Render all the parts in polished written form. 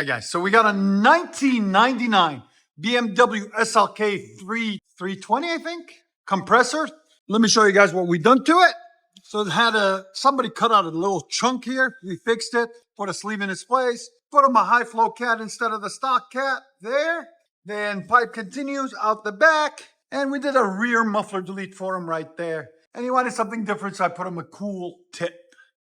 Hey guys, so we got a 1999 BMW SLK 320, I think, compressor. Let me show you guys what we done to it. So it had somebody cut out a little chunk here. We fixed it, put a sleeve in its place, put him a high flow cat instead of the stock cat there. Then pipe continues out the back, and we did a rear muffler delete for him right there. And he wanted something different, so I put him a cool tip.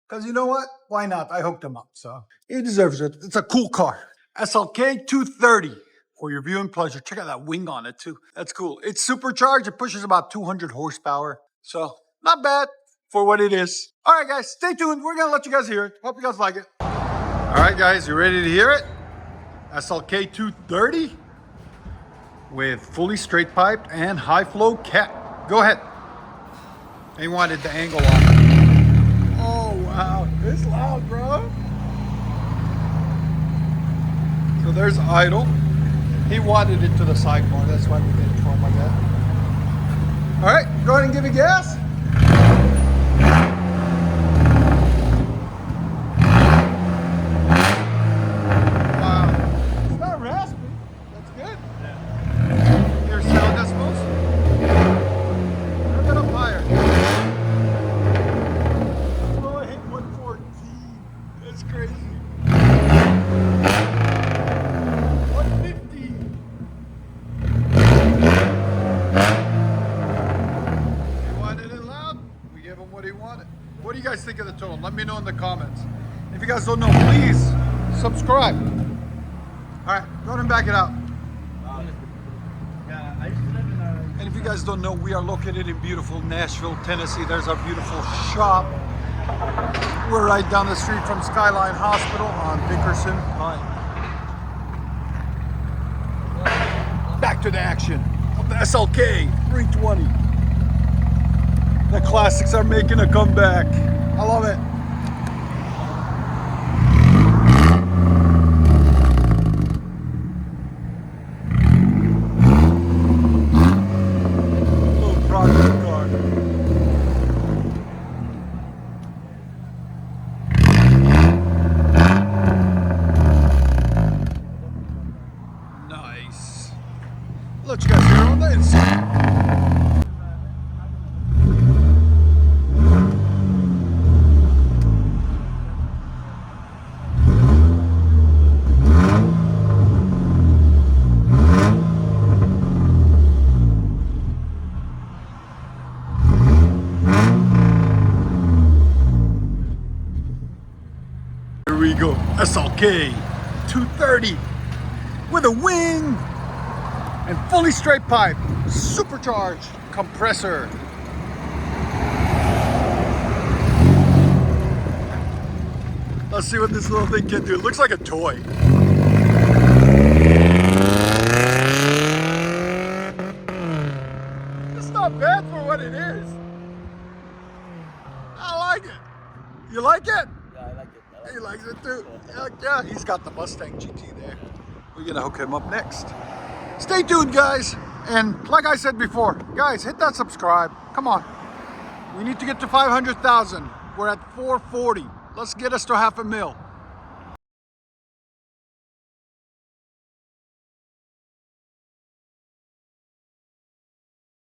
Because you know what? Why not? I hooked him up, so he deserves it. It's a cool car. SLK 230 for your viewing pleasure. Check out that wing on it, too. That's cool. It's supercharged. It pushes about 200 horsepower. So, not bad for what it is. All right, guys, stay tuned. We're going to let you guys hear it. Hope you guys like it. All right, guys, you ready to hear it? SLK 230 with fully straight piped and high flow cat. Go ahead. He wanted the angle on it. Oh, wow. It's loud, bro. So there's idle. He wanted it to the side more. That's why we did it for him like that. All right, go ahead and give it gas. Wow. It's not raspy. That's good. Yeah. Here's 7 decibels. A bit up higher. Oh, I hit 114. That's crazy. 150. He wanted it loud. We gave him what he wanted. What do you guys think of the tone? Let me know in the comments. If you guys don't know, please subscribe. All right, go ahead and back it out. And if you guys don't know, we are located in beautiful Nashville, Tennessee. There's our beautiful shop. We're right down the street from Skyline Hospital on Dickerson Pike. Back to the action of the SLK 320. The classics are making a comeback. I love it. Little project car. Nice. Let you guys hear on the inside. Here we go, SLK 230 with a wing and fully straight pipe, supercharged compressor. Let's see what this little thing can do. It looks like a toy. It's not bad for what it is. I like it. You like it? Yeah, I like it. He likes it too. Heck yeah, he's got the Mustang GT there. We're gonna hook him up next. Stay tuned, guys. And like I said before, guys, hit that subscribe. Come on. We need to get to 500,000. We're at 440. Let's get us to 500,000.